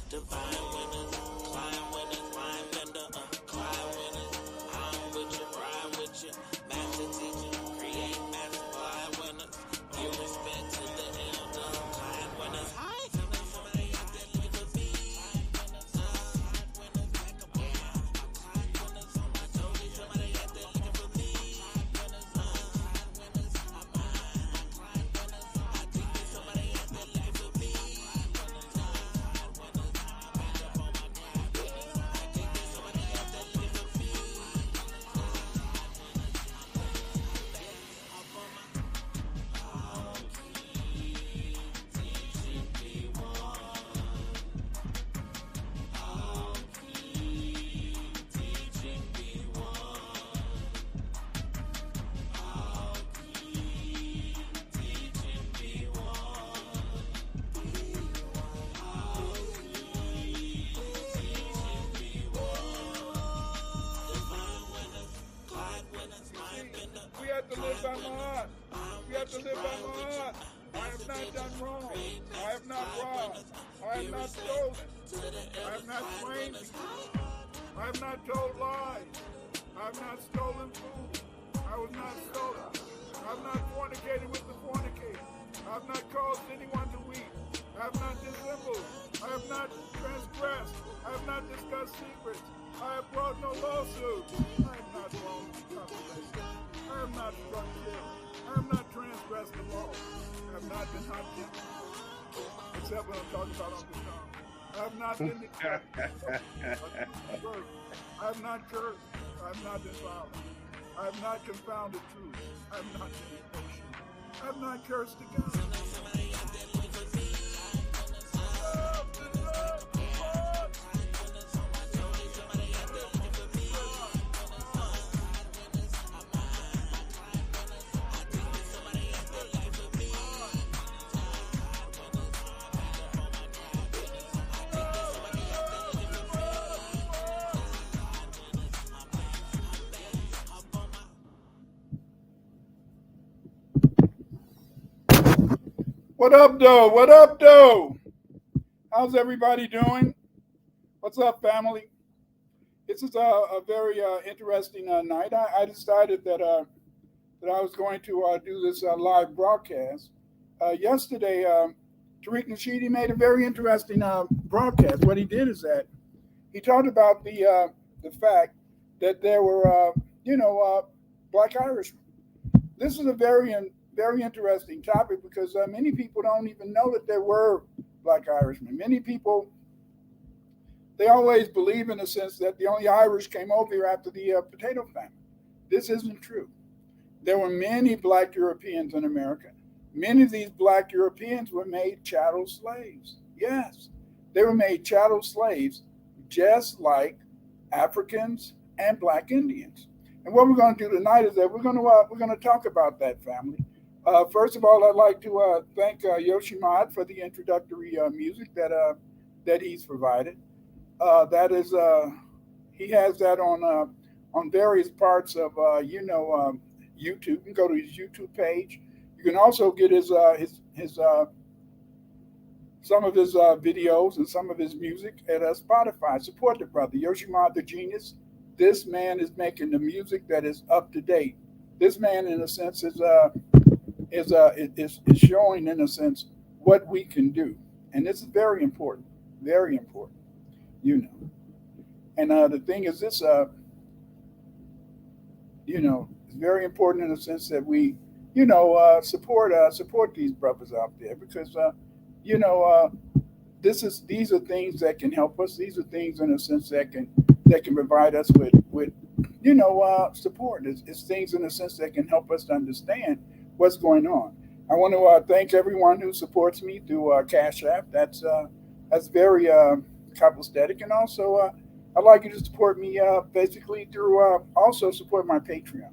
Divine winners, climb winners, climb bender, climb winners. I'm with you, ride with you, master teacher, create master, climb winners. Give respect to the elder, climb winners. Hi. Somebody out there looking for me. Climb winners, back up on my climb winners on my toes. Somebody out there looking for me. Climb winners, I'm mine. Climb winners, I think there's somebody out there looking for me. We have to live by my heart. We have to live by my heart. I have not done wrong. I have not robbed. I have not stolen. I have not framed. I have not told lies. I have not stolen food. I was not stolen. I have not fornicated with the fornicator. I have not caused anyone to weep. I have not dissembled. I have not transgressed. I have not discussed secrets. I have brought no lawsuits. I have not wronged population. I have not struck ill. I have not transgressed the law. I have not been hot-tempered. Except when I'm talking about Uncle Tom. I have not been I have not cursed. I have not been violent. I have not confounded truth. I have not been impatient. I have not cursed again. What up, though? What up, though? How's everybody doing? What's up, family? This is a very interesting night. I decided that that I was going to do this live broadcast. Yesterday, Tarik Nasheed made a very interesting broadcast. What he did is that he talked about the fact that there were, Black Irishmen. This is a very interesting topic because many people don't even know that there were Black Irishmen. Many people, they always believe in a sense that the only Irish came over here after the potato famine. This isn't true. There were many Black Europeans in America. Many of these Black Europeans were made chattel slaves. Yes, they were made chattel slaves just like Africans and Black Indians. And what we're going to do tonight is that we're going to talk about that, family. First of all, I'd like to thank Yoshimad for the introductory music that he's provided. That is, he has that on various parts of YouTube. You can go to his YouTube page. You can also get his some of his videos and some of his music at Spotify. Support the brother Yoshimad, the genius. This man is making the music that is up to date. This man, in a sense, is showing, in a sense, what we can do, and this is very important, And the thing is, this, it's very important in the sense that we, support these brothers out there because, these are things that can help us. These are things, in a sense, that can provide us with support. It's things, in a sense, that can help us to understand what's going on. I want to thank everyone who supports me through Cash App. That's very copacetic, and also I'd like you to support me basically through also support my Patreon.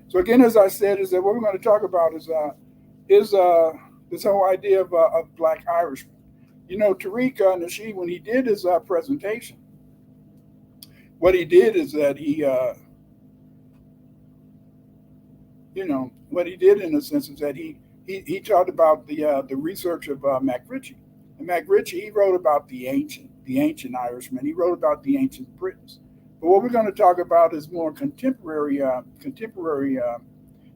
So again, as I said, is that what we're going to talk about is this whole idea of Black Irishmen. Tarik Nasheed, when he did his presentation, what he did is that what he did in a sense is that he talked about the research of McRitchie. And MacRitchie, he wrote about the ancient Irishmen. He wrote about the ancient Britons. But what we're going to talk about is more contemporary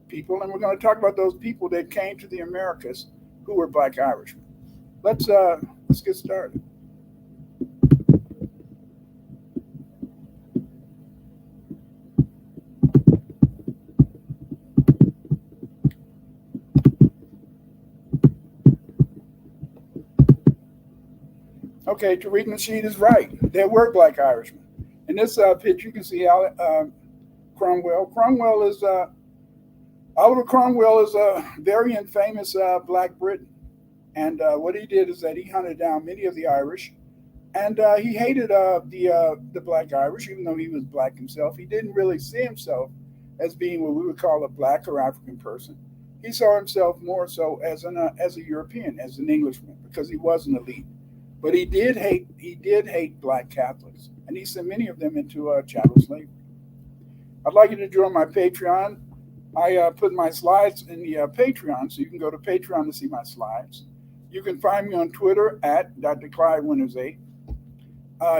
people, and we're going to talk about those people that came to the Americas who were Black Irishmen. Let's get started. Okay, Tarik Nasheed is right. There were Black Irishmen. In this picture, you can see Cromwell. Oliver Cromwell is a very infamous Black Briton. And what he did is that he hunted down many of the Irish, and he hated the Black Irish, even though he was Black himself. He didn't really see himself as being what we would call a Black or African person. He saw himself more so as a European, as an Englishman, because he was an elite. But he did hate Black Catholics, and he sent many of them into chattel slavery. I'd like you to join my Patreon. I put my slides in the Patreon, so you can go to Patreon to see my slides. You can find me on Twitter at Dr. Clyde Winters 8.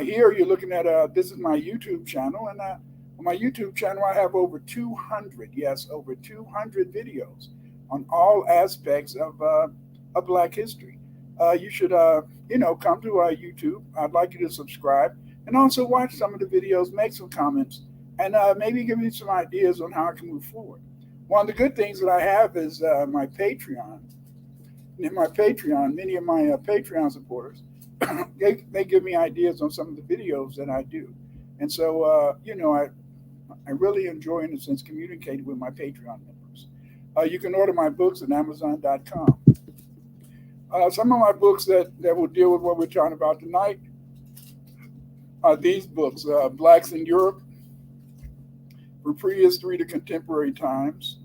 Here you're looking at this is my YouTube channel, and on my YouTube channel I have over 200 videos on all aspects of Black history. You should come to YouTube. I'd like you to subscribe and also watch some of the videos, make some comments, and maybe give me some ideas on how I can move forward. One of the good things that I have is my Patreon. In my Patreon, many of my Patreon supporters, they give me ideas on some of the videos that I do. And so, I really enjoy, in a sense, communicating with my Patreon members. You can order my books at Amazon.com. Some of my books that will deal with what we're talking about tonight are these books, Blacks in Europe, From Prehistory to Contemporary Times.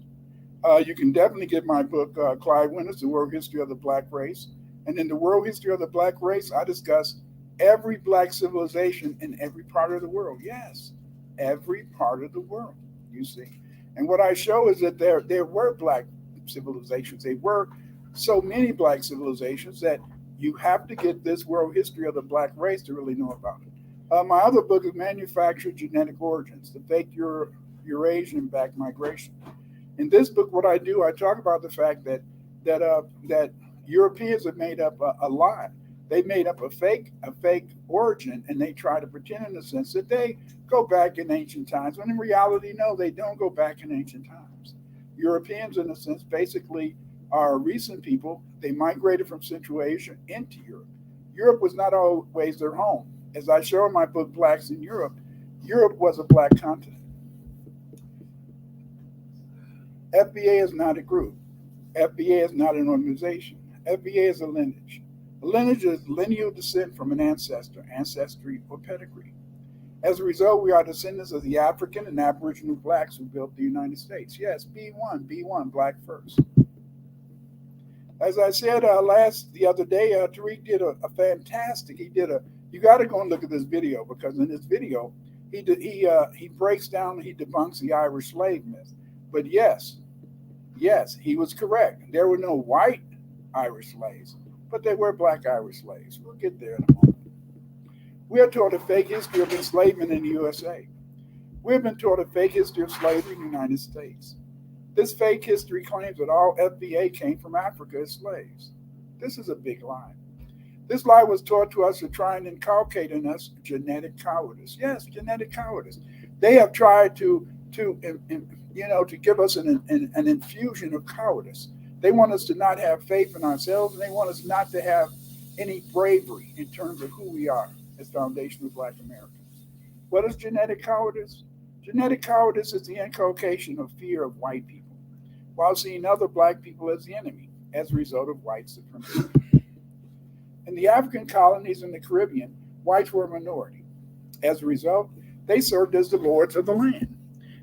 You can definitely get my book, Clyde Winters, The World History of the Black Race. And in The World History of the Black Race, I discuss every Black civilization in every part of the world. Yes, every part of the world, you see. And what I show is that there were Black civilizations. There were so many Black civilizations that you have to get this World History of the Black Race to really know about it. My other book is Manufactured Genetic Origins, The Fake Eurasian Black Migration. In this book, what I do, I talk about the fact that Europeans have made up a lie. They made up a fake origin, and they try to pretend, in a sense, that they go back in ancient times, when in reality, no, they don't go back in ancient times. Europeans, in a sense, basically are recent people. They migrated from Central Asia into Europe. Europe was not always their home. As I show in my book, Blacks in Europe, Europe was a Black continent. FBA is not a group. FBA is not an organization. FBA is a lineage. A lineage is lineal descent from an ancestry, or pedigree. As a result, we are descendants of the African and Aboriginal Blacks who built the United States. Yes, B1, Black first. As I said the other day, Tarik did a fantastic. You got to go and look at this video, because in this video, he breaks down, he debunks the Irish slave myth. But yes, he was correct. There were no white Irish slaves, but there were Black Irish slaves. We'll get there in a moment. We are taught a fake history of enslavement in the USA. We've been taught a fake history of slavery in the United States. This fake history claims that all FBA came from Africa as slaves. This is a big lie. This lie was taught to us to try and inculcate in us genetic cowardice. Yes, genetic cowardice. They have tried to give us an infusion of cowardice. They want us to not have faith in ourselves, and they want us not to have any bravery in terms of who we are as foundational Black Americans. What is genetic cowardice? Genetic cowardice is the inculcation of fear of white people, while seeing other Black people as the enemy as a result of white supremacy. In the African colonies in the Caribbean, whites were a minority. As a result, they served as the lords of the land.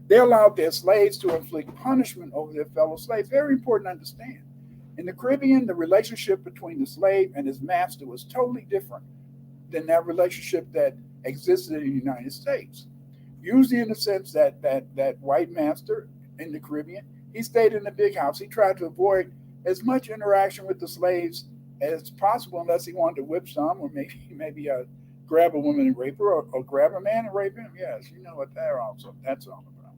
They allowed their slaves to inflict punishment over their fellow slaves. Very important to understand. In the Caribbean, the relationship between the slave and his master was totally different than that relationship that existed in the United States. Usually in the sense that white master in the Caribbean, he stayed in the big house. He tried to avoid as much interaction with the slaves It's possible, unless he wanted to whip some, or maybe grab a woman and rape her, or grab a man and rape him. Yes, you know what that's all about.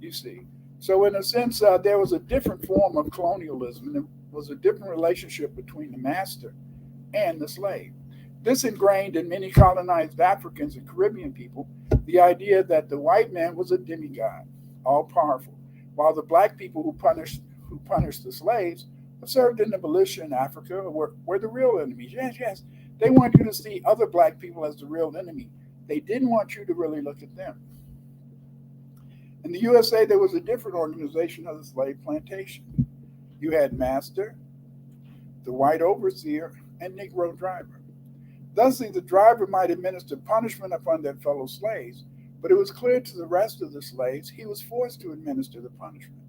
You see. So in a sense, there was a different form of colonialism, and there was a different relationship between the master and the slave. This ingrained in many colonized Africans and Caribbean people the idea that the white man was a demigod, all powerful, while the black people who punished the slaves who served in the militia in Africa were the real enemies. Yes, yes. They wanted you to see other black people as the real enemy. They didn't want you to really look at them. In the USA, there was a different organization of the slave plantation. You had master, the white overseer, and Negro driver. Thusly, the driver might administer punishment upon their fellow slaves, but it was clear to the rest of the slaves he was forced to administer the punishment.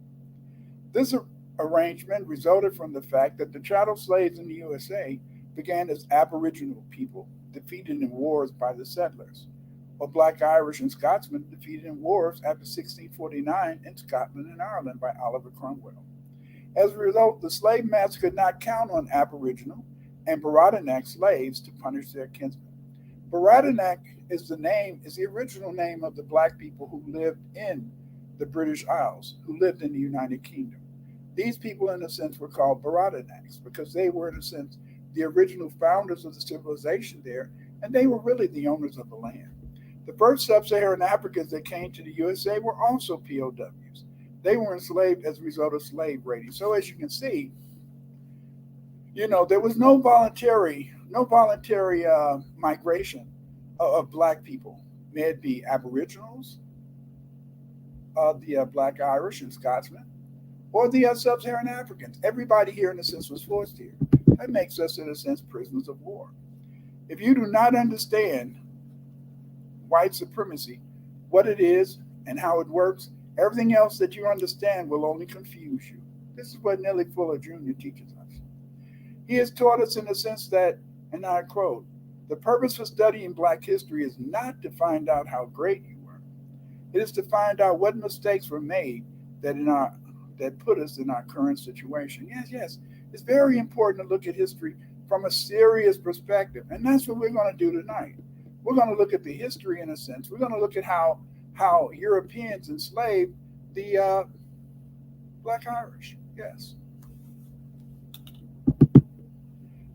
This arrangement resulted from the fact that the chattel slaves in the USA began as Aboriginal people defeated in wars by the settlers, or Black Irish and Scotsmen defeated in wars after 1649 in Scotland and Ireland by Oliver Cromwell. As a result, the slave master could not count on Aboriginal and Baradanak slaves to punish their kinsmen. Baradanak is the original name of the black people who lived in the British Isles, who lived in the United Kingdom. These people, in a sense, were called Baradanacs because they were, in a sense, the original founders of the civilization there, and they were really the owners of the land. The first sub-Saharan Africans that came to the USA were also POWs. They were enslaved as a result of slave raiding. So as you can see, there was no voluntary migration of black people. May it be Aboriginals, the Black Irish and Scotsmen, or the sub-Saharan Africans. Everybody here, in a sense, was forced here. That makes us, in a sense, prisoners of war. If you do not understand white supremacy, what it is and how it works, everything else that you understand will only confuse you. This is what Nellie Fuller Jr. teaches us. He has taught us in the sense that, and I quote, the purpose for studying Black history is not to find out how great you were. It is to find out what mistakes were made that put us in our current situation. Yes, yes. It's very important to look at history from a serious perspective. And that's what we're going to do tonight. We're going to look at the history in a sense. We're going to look at how Europeans enslaved the Black Irish. Yes.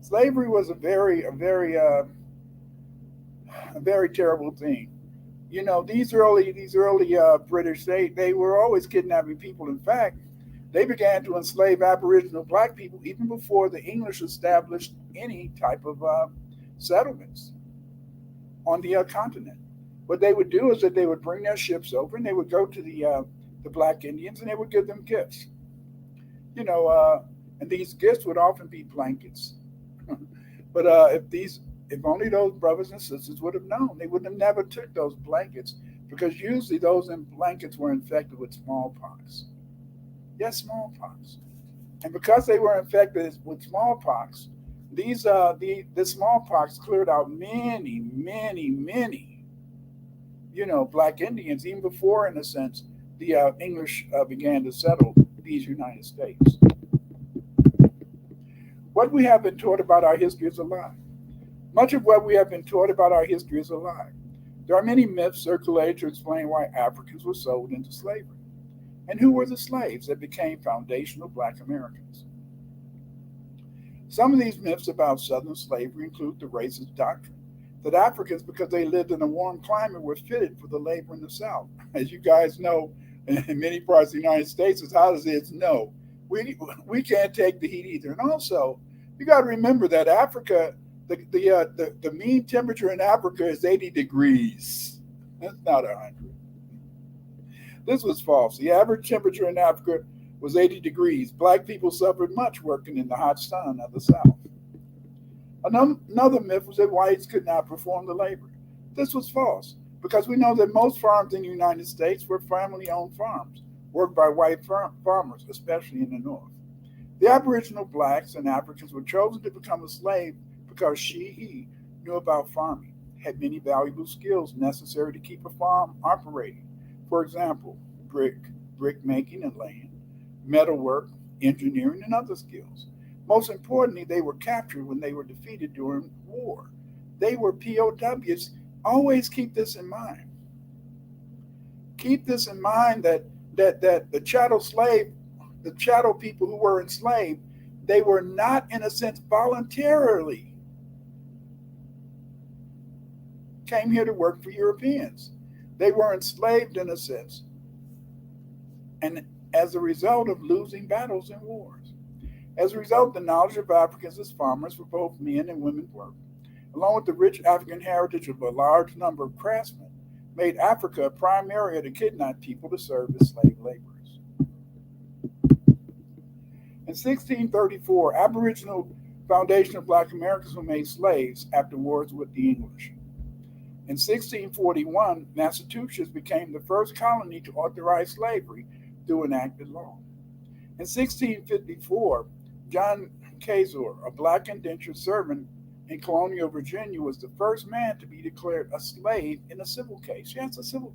Slavery was a very terrible thing. These early British, they were always kidnapping people. In fact, they began to enslave Aboriginal black people even before the English established any type of settlements on the continent. What they would do is that they would bring their ships over and they would go to the black Indians and they would give them gifts. And these gifts would often be blankets. But if only those brothers and sisters would have known, they would have never took those blankets, because usually those blankets were infected with smallpox. Yes, smallpox. And because they were infected with smallpox, the smallpox cleared out many black Indians, even before, in a sense, the English began to settle these United States. What we have been taught about our history is a lie. Much of what we have been taught about our history is a lie. There are many myths circulated to explain why Africans were sold into slavery, and who were the slaves that became foundational Black Americans. Some of these myths about Southern slavery include the racist doctrine that Africans, because they lived in a warm climate, were fitted for the labor in the South. As you guys know, in many parts of the United States, as hot as it is, no, we can't take the heat either. And also, you got to remember that Africa, the mean temperature in Africa is 80 degrees. That's not 100. This was false. The average temperature in Africa was 80 degrees. Black people suffered much working in the hot sun of the South. Another myth was that whites could not perform the labor. This was false, because we know that most farms in the United States were family-owned farms, worked by white farmers, especially in the North. The Aboriginal blacks and Africans were chosen to become a slave because he knew about farming, had many valuable skills necessary to keep a farm operating. For example, brick making and laying, metalwork, engineering, and other skills. Most importantly, they were captured when they were defeated during war. They were POWs. Always keep this in mind. Keep this in mind that the chattel people who were enslaved, they were not in a sense voluntarily came here to work for Europeans. They were enslaved in a sense, and as a result of losing battles and wars. As a result, the knowledge of Africans as farmers for both men and women work, along with the rich African heritage of a large number of craftsmen, made Africa a prime area to kidnap people to serve as slave laborers. In 1634, Aboriginal foundation of Black Americans were made slaves after wars with the English. In 1641, Massachusetts became the first colony to authorize slavery through enacted law. In 1654, John Kazor, a Black indentured servant in colonial Virginia, was the first man to be declared a slave in a civil case. Yes, a civil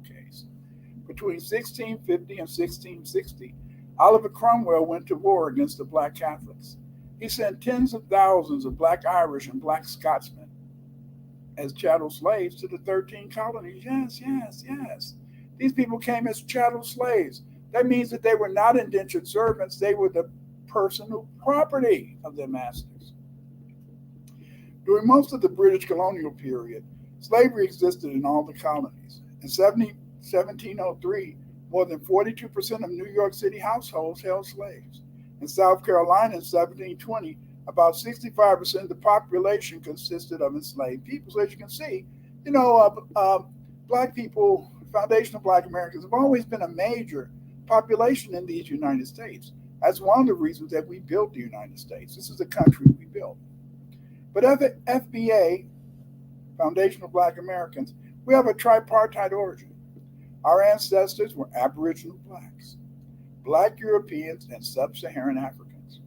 case. Between 1650 and 1660, Oliver Cromwell went to war against the Black Catholics. He sent tens of thousands of Black Irish and Black Scotsmen as chattel slaves to the 13 colonies. Yes. These people came as chattel slaves. That means that they were not indentured servants. They were the personal property of their masters. During most of the British colonial period, slavery existed in all the colonies. In 1703, more than 42% of New York City households held slaves. In South Carolina in 1720, about 65% of the population consisted of enslaved people. So as you can see, Black people, foundation of Black Americans, have always been a major population in these United States. That's one of the reasons that we built the United States. This is the country we built. But FBA, Foundation of Black Americans, we have a tripartite origin. Our ancestors were Aboriginal Blacks, Black Europeans, and Sub-Saharan Africans.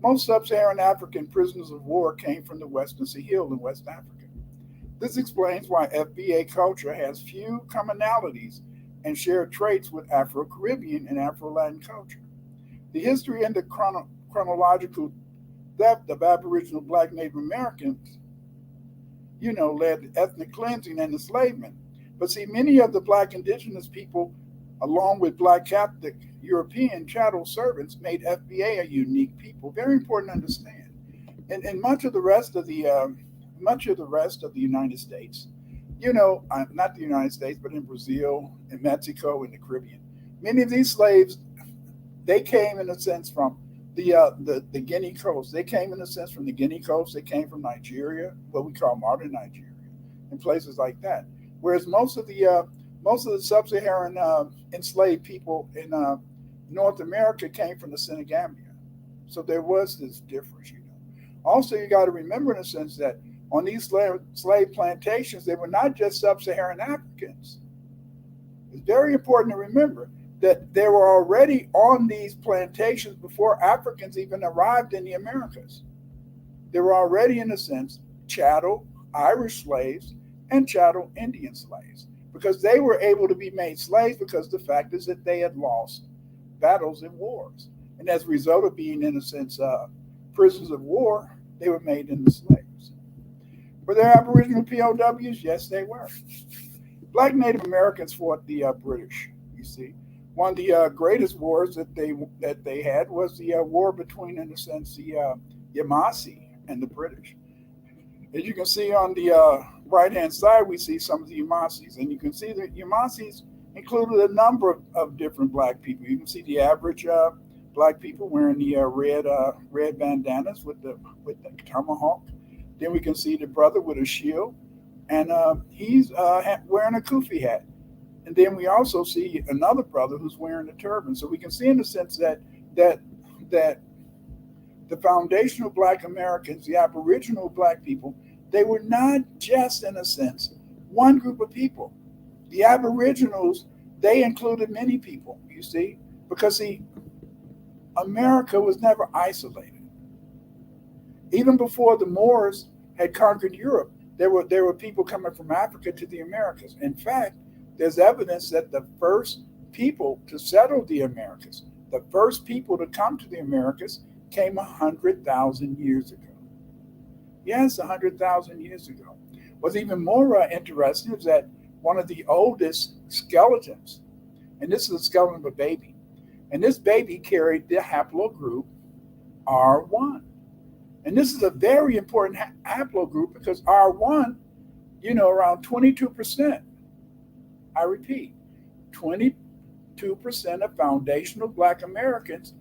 Most Sub-Saharan African prisoners of war came from the Western Sahel in West Africa. This explains why FBA culture has few commonalities and shared traits with Afro-Caribbean and Afro-Latin culture. The history and the chronological depth of Aboriginal Black Native Americans, led to ethnic cleansing and enslavement. But see, many of the Black indigenous people, along with Black Catholic European chattel servants, made FBA a unique people. Very important to understand. And much of the rest of the United States, not the United States, but in Brazil, in Mexico, in the Caribbean, many of these slaves, they came in a sense from the Guinea coast. They came in a sense from the Guinea coast. They came from Nigeria, what we call modern Nigeria, and places like that. Whereas most of the sub-Saharan enslaved people in North America came from the Senegambia. So there was this difference, Also, you got to remember in a sense that on these slave plantations, they were not just sub-Saharan Africans. It's very important to remember that they were already on these plantations before Africans even arrived in the Americas. They were already, in a sense, chattel Irish slaves and chattel Indian slaves, because they were able to be made slaves because the fact is that they had lost battles and wars. And as a result of being, in a sense, prisoners of war, they were made into slaves. Were there Aboriginal POWs? Yes, they were. Black Native Americans fought the British, you see. One of the greatest wars that they had was the war between, in a sense, the Yamasee and the British. As you can see on the right-hand side, we see some of the Yamasees. And you can see that Yamasees included a number of different Black people. You can see the average Black people wearing the red bandanas with the tomahawk. Then we can see the brother with a shield, and he's wearing a kufi hat. And then we also see another brother who's wearing a turban. So we can see, in a sense, that the foundational Black Americans, the Aboriginal Black people, they were not just, in a sense, one group of people. The Aboriginals, they included many people, you see, because see, America was never isolated. Even before the Moors had conquered Europe, there were people coming from Africa to the Americas. In fact, there's evidence that the first people to settle the Americas, the first people to come to the Americas, came 100,000 years ago. Yes, 100,000 years ago. What's even more interesting is that one of the oldest skeletons, and this is a skeleton of a baby, and this baby carried the haplogroup R1. And this is a very important haplogroup because R1, around 22%, I repeat, 22% of foundational Black Americans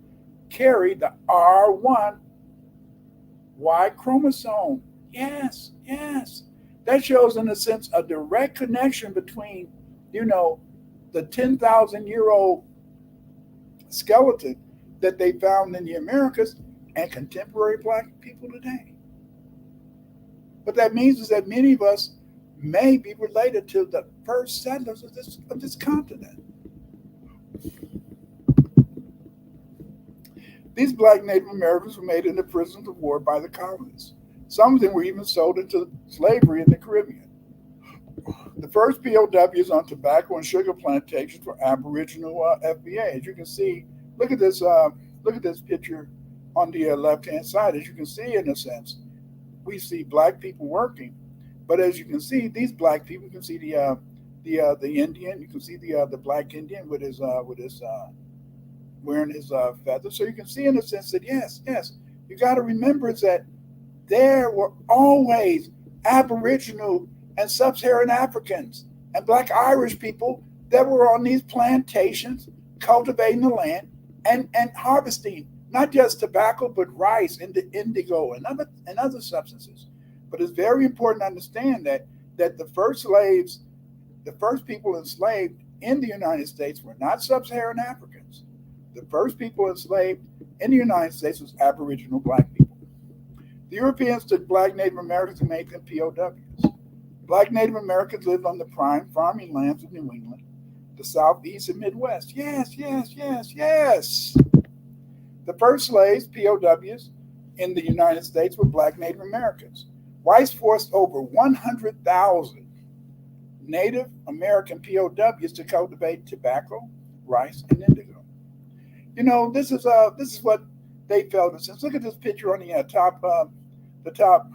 carry the R1 Y chromosome. Yes, yes. That shows, in a sense, a direct connection between, the 10,000-year-old skeleton that they found in the Americas and contemporary Black people today. What that means is that many of us may be related to the first settlers of this continent. These Black Native Americans were made into prisoners of war by the colonies. Some of them were even sold into slavery in the Caribbean. The first POWs on tobacco and sugar plantations were Aboriginal FBA. As you can see, look at this picture on the left-hand side. As you can see, in a sense, we see Black people working, but as you can see, these Black people, you can see the Indian, you can see the Black Indian with his wearing his feathers. So you can see, in a sense, that yes, you got to remember is that there were always Aboriginal and Sub-Saharan Africans and Black Irish people that were on these plantations cultivating the land and harvesting not just tobacco, but rice and indigo and other substances. But it's very important to understand that the first slaves, the first people enslaved in the United States were not Sub-Saharan Africans. The first people enslaved in the United States was Aboriginal Black people. The Europeans took Black Native Americans and made them POWs. Black Native Americans lived on the prime farming lands of New England, the Southeast and Midwest. Yes. The first slaves, POWs, in the United States were Black Native Americans. Whites forced over 100,000 Native American POWs to cultivate tobacco, rice, and indigo. This is what they felt. Since look at this picture on the top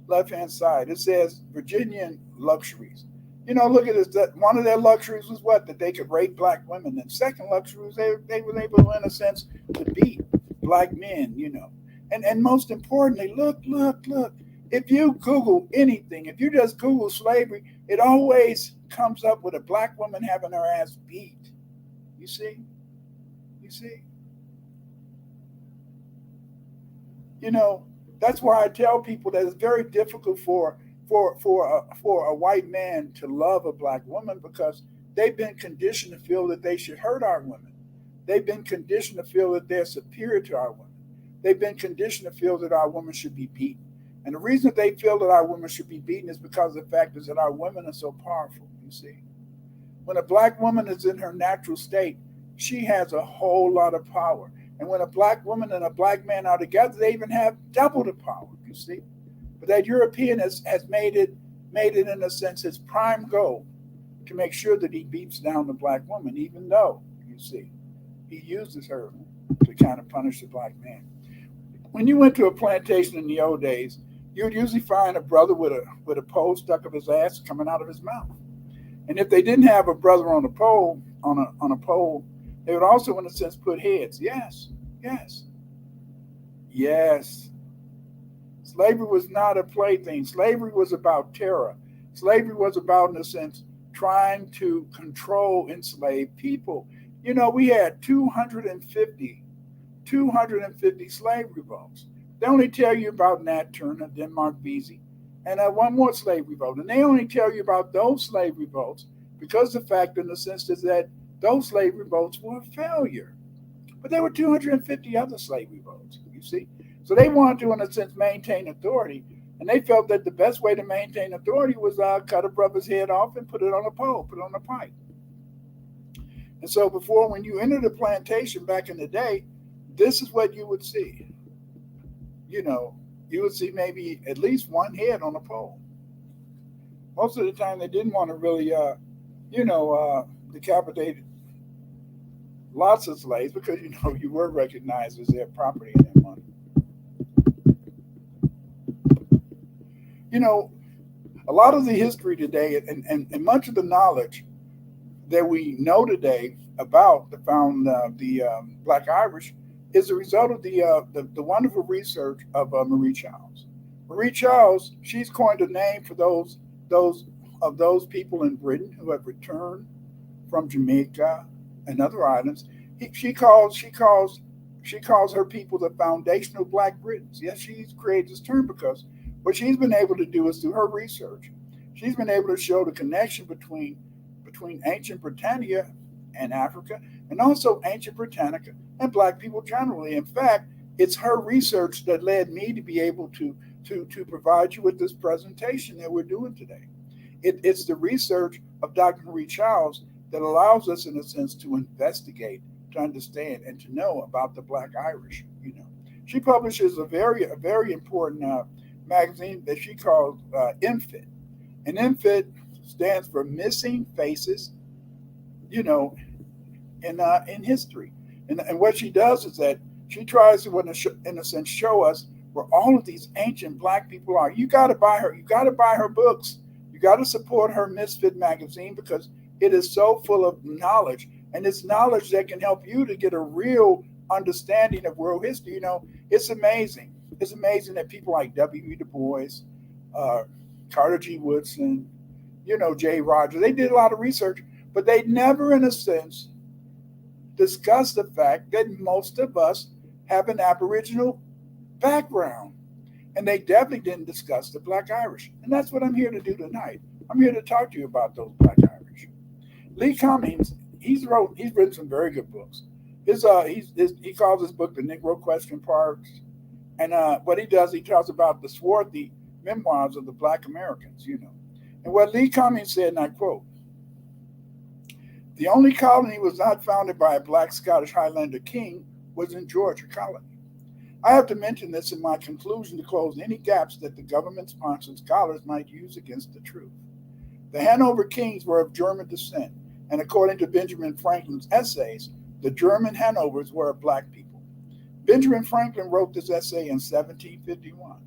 left-hand side. It says Virginian luxuries. Look at this. That one of their luxuries was what? That they could rape Black women. And second luxury was they were able, in a sense, to beat Black men. And most importantly, look. If you Google anything, if you just Google slavery, it always comes up with a Black woman having her ass beat. You see? That's why I tell people that it's very difficult for a white man to love a Black woman, because they've been conditioned to feel that they should hurt our women. They've been conditioned to feel that they're superior to our women. They've been conditioned to feel that our women should be beaten. And the reason that they feel that our women should be beaten is because the fact is that our women are so powerful, you see. When a Black woman is in her natural state, she has a whole lot of power. And when a Black woman and a Black man are together, they even have double the power, you see. But that European has made it in a sense his prime goal to make sure that he beats down the Black woman, even though, you see, he uses her to kind of punish the Black man. When you went to a plantation in the old days, you'd usually find a brother with a pole stuck up his ass coming out of his mouth. And if they didn't have a brother on a pole, they would also, in a sense, put heads. Yes. Slavery was not a plaything. Slavery was about terror. Slavery was about, in a sense, trying to control enslaved people. We had 250 slave revolts. They only tell you about Nat Turner, Denmark Vesey, and one more slave revolt. And they only tell you about those slave revolts because the fact, in the sense, is that those slave revolts were a failure. But there were 250 other slave revolts, you see. So they wanted to, in a sense, maintain authority. And they felt that the best way to maintain authority was cut a brother's head off and put it on a pole, put it on a pike. And so when you entered a plantation back in the day, this is what you would see. You would see maybe at least one head on a pole. Most of the time, they didn't want to really, decapitate lots of slaves because you were recognized as their property and their money. You know, a lot of the history today and much of the knowledge that we know today about the Black Irish is a result of the wonderful research of Marie Charles. Marie Charles, she's coined a name for those people in Britain who have returned from Jamaica and other islands. She calls her people the foundational Black Britons. Yes, she's created this term because what she's been able to do is through her research, she's been able to show the connection between ancient Britannia and Africa, and also ancient Britannica and Black people generally. In fact, it's her research that led me to be able to provide you with this presentation that we're doing today. It's the research of Dr. Marie Charles that allows us, in a sense, to investigate, to understand, and to know about the Black Irish. She publishes a very important magazine that she calls MFIT, and MFIT stands for Missing Faces, in history. And what she does is that she tries to, in a sense, show us where all of these ancient Black people are. You got to buy her. You got to buy her books. You got to support her Misfit magazine because it is so full of knowledge, and it's knowledge that can help you to get a real understanding of world history. It's amazing. It's amazing that people like W.E. Du Bois, Carter G. Woodson, J. Rogers, they did a lot of research, but they never, in a sense, discussed the fact that most of us have an Aboriginal background. And they definitely didn't discuss the Black Irish. And that's what I'm here to do tonight. I'm here to talk to you about those Black Irish. Lee Cummings, he's written some very good books. He calls his book The Negro Question Parks. And what he does, he talks about the swarthy memoirs of the Black Americans, And what Lee Cummings said, and I quote, "The only colony was not founded by a Black Scottish Highlander king was in Georgia colony. I have to mention this in my conclusion to close any gaps that the government-sponsored scholars might use against the truth. The Hanover kings were of German descent, and according to Benjamin Franklin's essays, the German Hanovers were a Black people. Benjamin Franklin wrote this essay in 1751,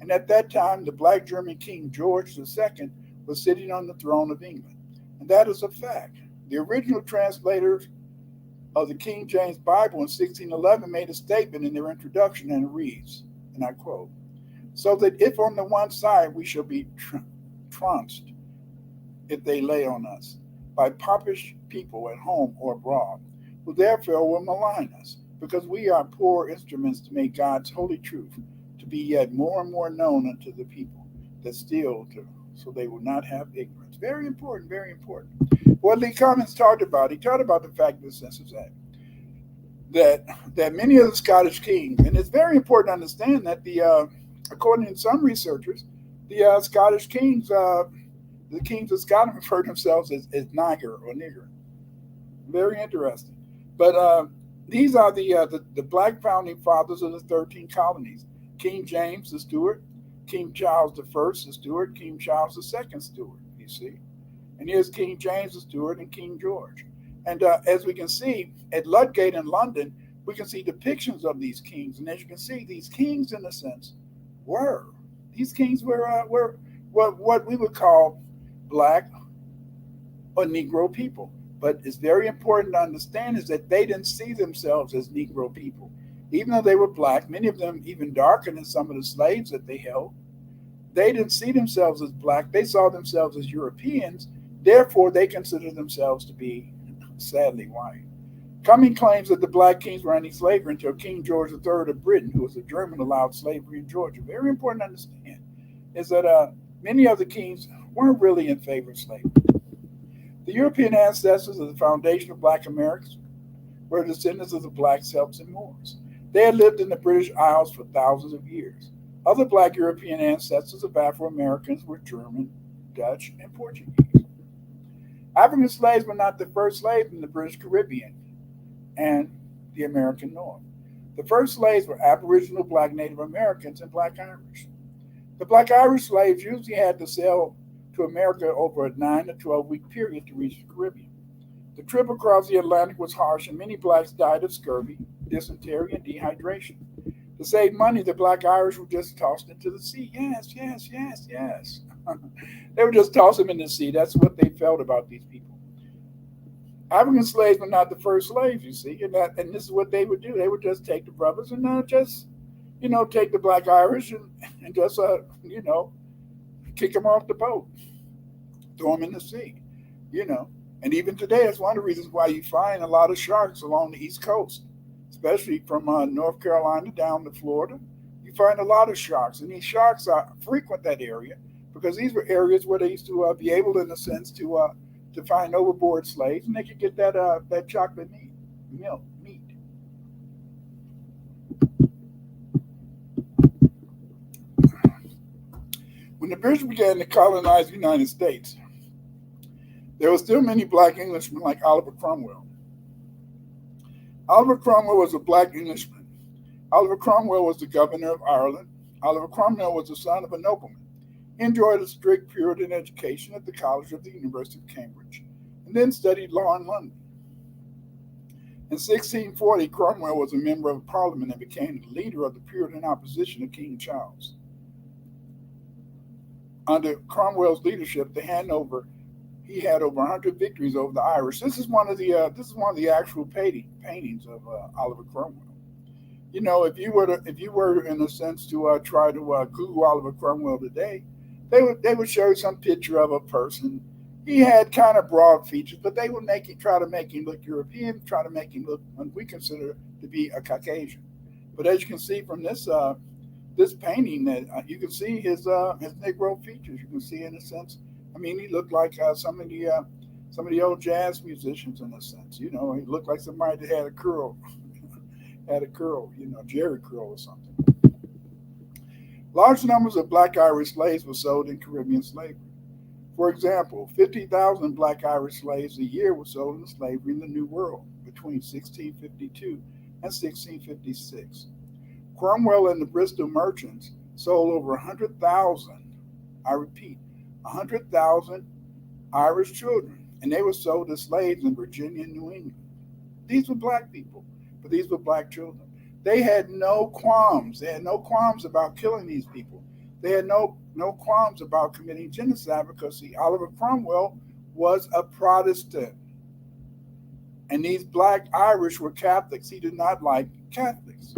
and at that time, the Black German king George II was sitting on the throne of England, and that is a fact. The original translators of the King James Bible in 1611 made a statement in their introduction, and it reads, and I quote, "So that if on the one side we shall be trounced, if they lay on us, by popish people at home or abroad, who therefore will malign us, because we are poor instruments to make God's holy truth to be yet more and more known unto the people that still do, so they will not have ignorance." Very important, very important. What Lee Cummings talked about, he talked about the fact of the Census Act, that many of the Scottish kings, and it's very important to understand that according to some researchers, the Scottish kings, the kings of Scotland refer to themselves as Niger or Nigger. Very interesting. But these are the Black founding fathers of the 13 colonies: King James the Stewart, King Charles the First the Stewart, King Charles the Second Stewart. You see. And here's King James the Stewart and King George. And as we can see at Ludgate in London, we can see depictions of these kings. And as you can see, these kings, in a sense, were what we would call Black or Negro people. But it's very important to understand is that they didn't see themselves as Negro people. Even though they were Black, many of them even darker than some of the slaves that they held, they didn't see themselves as Black. They saw themselves as Europeans. Therefore, they considered themselves to be, sadly, white. Cumming claims that the Black kings were anti-slavery until King George III of Britain, who was a German, allowed slavery in Georgia. Very important to understand is that many of the kings weren't really in favor of slavery. The European ancestors of the foundation of Black Americans were descendants of the Black Celts and Moors. They had lived in the British Isles for thousands of years. Other Black European ancestors of Afro-Americans were German, Dutch, and Portuguese. African slaves were not the first slaves in the British Caribbean and the American North. The first slaves were Aboriginal Black Native Americans and Black Irish. The Black Irish slaves usually had to sail to America over a 9 to 12 week period to reach the Caribbean. The trip across the Atlantic was harsh, and many blacks died of scurvy, dysentery, and dehydration. To save money, the black Irish were just tossed into the sea. Yes, yes, yes, yes. They would just toss them in the sea. That's what they felt about these people. African slaves were not the first slaves, you see, and this is what they would do. They would just take the brothers and just, take the black Irish and just, kick them off the boat, throw them in the sea, you know. And even today, it's one of the reasons why you find a lot of sharks along the East Coast, especially from North Carolina down to Florida. You find a lot of sharks, and these sharks frequent that area because these were areas where they used to be able, in a sense, to find overboard slaves, and they could get that chocolate meat. When the British began to colonize the United States, there were still many black Englishmen like Oliver Cromwell. Oliver Cromwell was a black Englishman. Oliver Cromwell was the governor of Ireland. Oliver Cromwell was the son of a nobleman. He enjoyed a strict Puritan education at the College of the University of Cambridge, and then studied law in London. In 1640, Cromwell was a member of Parliament and became the leader of the Puritan opposition to King Charles. Under Cromwell's leadership, he had over 100 victories over the Irish. This is one of the actual paintings of Oliver Cromwell. You know, if you were in a sense to try to Google Oliver Cromwell today, they would show some picture of a person. He had kind of broad features, but they would try to make him look European, try to make him look what we consider to be a Caucasian. But as you can see from this painting, that you can see his Negro features. You can see, in a sense, I mean, he looked like some of the old jazz musicians, in a sense. You know, he looked like somebody that had a curl, Jerry curl or something. Large numbers of black Irish slaves were sold in Caribbean slavery. For example, 50,000 black Irish slaves a year were sold into slavery in the New World between 1652 and 1656. Cromwell and the Bristol merchants sold over 100,000, I repeat, 100,000 Irish children, and they were sold as slaves in Virginia and New England. These were black people, but these were black children. They had no qualms. They had no qualms about killing these people. They had no qualms about committing genocide because, see, Oliver Cromwell was a Protestant. And these black Irish were Catholics. He did not like Catholics.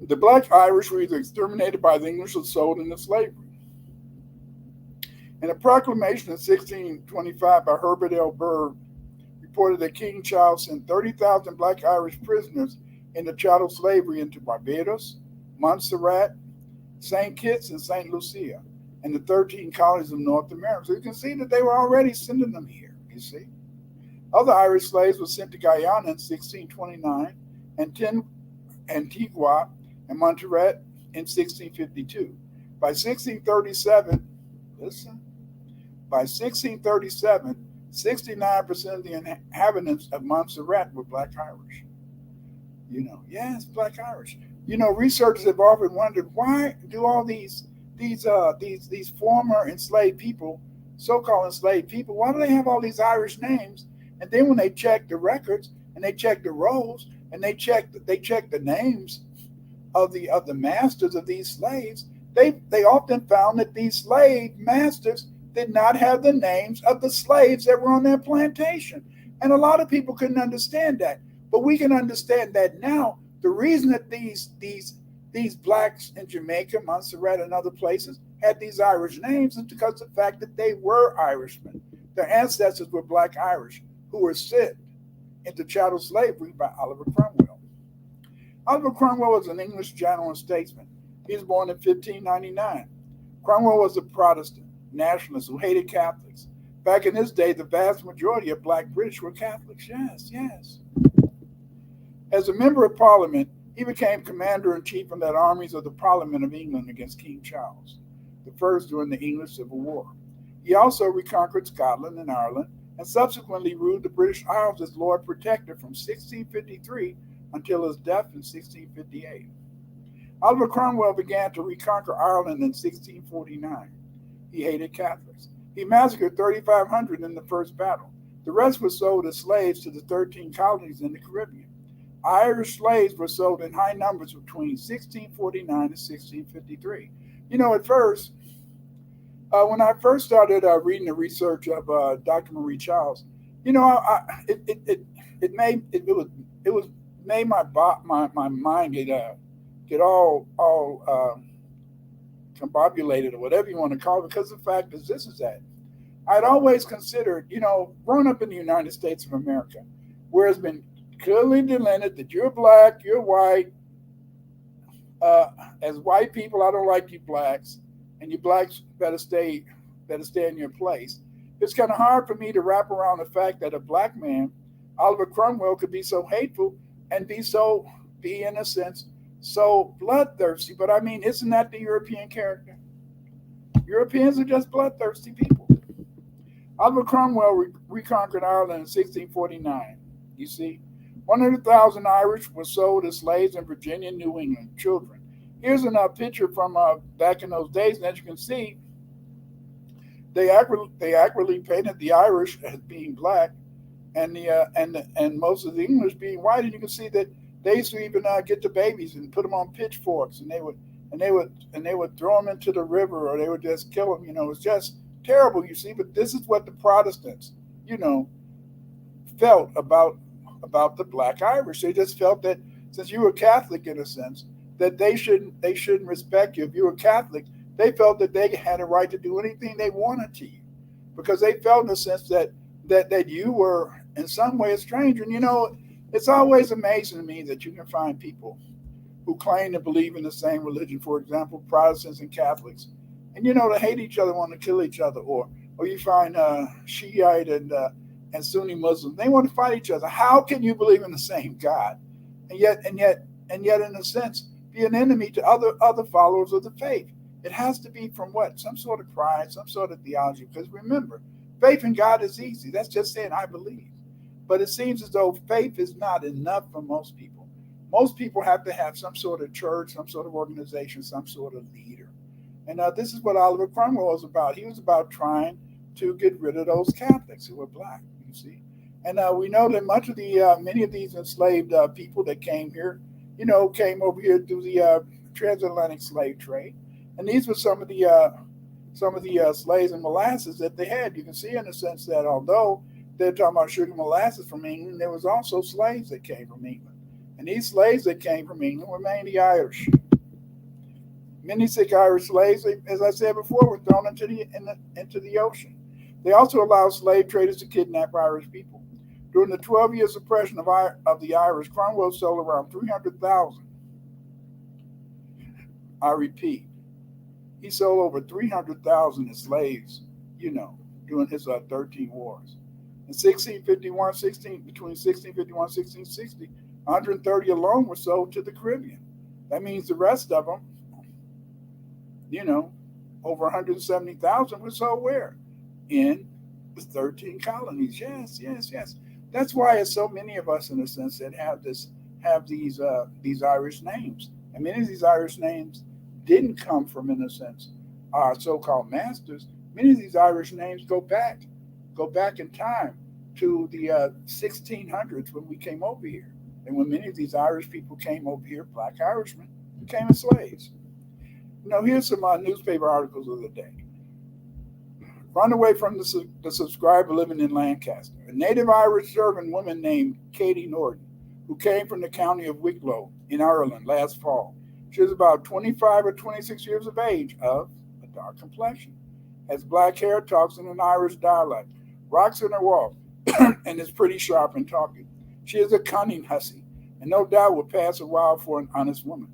The black Irish were either exterminated by the English or sold into slavery. In a proclamation in 1625 by Herbert L. Burr, reported that King Charles sent 30,000 black Irish prisoners into chattel slavery into Barbados, Montserrat, St. Kitts, and St. Lucia, and the 13 colonies of North America. So you can see that they were already sending them here, you see. Other Irish slaves were sent to Guyana in 1629, and Antigua and Montserrat in 1652. By 1637, by 1637, 69% of the inhabitants of Montserrat were black Irish. Yes, black Irish. Researchers have often wondered, why do all these former enslaved people, so-called enslaved people, why do they have all these Irish names? And then when they check the records and they check the rolls and they check the names of the masters of these slaves, they often found that these slave masters did not have the names of the slaves that were on their plantation. And a lot of people couldn't understand that. But we can understand that now. The reason that these blacks in Jamaica, Montserrat, and other places had these Irish names is because of the fact that they were Irishmen. Their ancestors were black Irish who were sent into chattel slavery by Oliver Cromwell. Oliver Cromwell was an English general and statesman. He was born in 1599. Cromwell was a Protestant nationalist who hated Catholics. Back in his day, the vast majority of black British were Catholics. Yes, yes. As a member of Parliament, he became commander-in-chief of the armies of the Parliament of England against King Charles, the first during the English Civil War. He also reconquered Scotland and Ireland, and subsequently ruled the British Isles as Lord Protector from 1653 until his death in 1658. Oliver Cromwell began to reconquer Ireland in 1649. He hated Catholics. He massacred 3,500 in the first battle. The rest were sold as slaves to the 13 colonies in the Caribbean. Irish slaves were sold in high numbers between 1649 and 1653. At first, when I first started reading the research of Dr. Marie Charles, it was made my mind get all combobulated or whatever you want to call it, because the fact is this is that I'd always considered, growing up in the United States of America, where it's been clearly delineated that you're black, you're white. As white people, I don't like you blacks, and you blacks better stay in your place. It's kind of hard for me to wrap around the fact that a black man, Oliver Cromwell, could be so hateful and be in a sense so bloodthirsty. But I mean, isn't that the European character? Europeans are just bloodthirsty people. Oliver Cromwell reconquered Ireland in 1649. You see, 100,000 Irish were sold as slaves in Virginia and New England, children. Here's a picture from back in those days, and as you can see, they accurately painted the Irish as being black, and most of the English being white. And you can see that they used to even get the babies and put them on pitchforks, and they would throw them into the river, or they would just kill them. It's just terrible, you see. But this is what the Protestants, felt about the black Irish. They just felt that since you were Catholic, in a sense, that they shouldn't respect you. If you were Catholic, they felt that they had a right to do anything they wanted to you, because they felt in a sense that you were in some way a stranger. And it's always amazing to me that you can find people who claim to believe in the same religion, for example, Protestants and Catholics, and they hate each other, want to kill each other, or you find Shiite and Sunni Muslims. They want to fight each other. How can you believe in the same God, and yet in a sense be an enemy to other followers of the faith? It has to be from what? Some sort of pride, some sort of theology. Because remember, faith in God is easy. That's just saying I believe. But it seems as though faith is not enough for most people. Most people have to have some sort of church, some sort of organization, some sort of leader. And this is what Oliver Cromwell was about. He was about trying to get rid of those Catholics who were black, you see. And we know that many of these enslaved people that came here, came over here through the transatlantic slave trade. And these were some of the slaves and molasses that they had. You can see in a sense that although they're talking about sugar molasses from England, there was also slaves that came from England. And these slaves that came from England were mainly Irish. Many sick Irish slaves, as I said before, were thrown into the ocean. They also allowed slave traders to kidnap Irish people. During the 12-year suppression of the Irish, Cromwell sold around 300,000. I repeat, he sold over 300,000 slaves, during his 13 wars. In between 1651 and 1660, 130 alone were sold to the Caribbean. That means the rest of them, over 170,000 were sold where? In the 13 colonies. Yes. That's why it's so many of us, in a sense, that have these Irish names. And many of these Irish names didn't come from, in a sense, our so-called masters. Many of these Irish names go back in time to the 1600s when we came over here. And when many of these Irish people came over here, black Irishmen, became slaves. Here's some newspaper articles of the day. Run away from the subscriber living in Lancaster. A native Irish servant woman named Katie Norton, who came from the county of Wicklow in Ireland last fall. She was about 25 or 26 years of age, of a dark complexion, has black hair, talks in an Irish dialect, rocks in her walk, and is pretty sharp in talking. She is a cunning hussy, and no doubt will pass a while for an honest woman,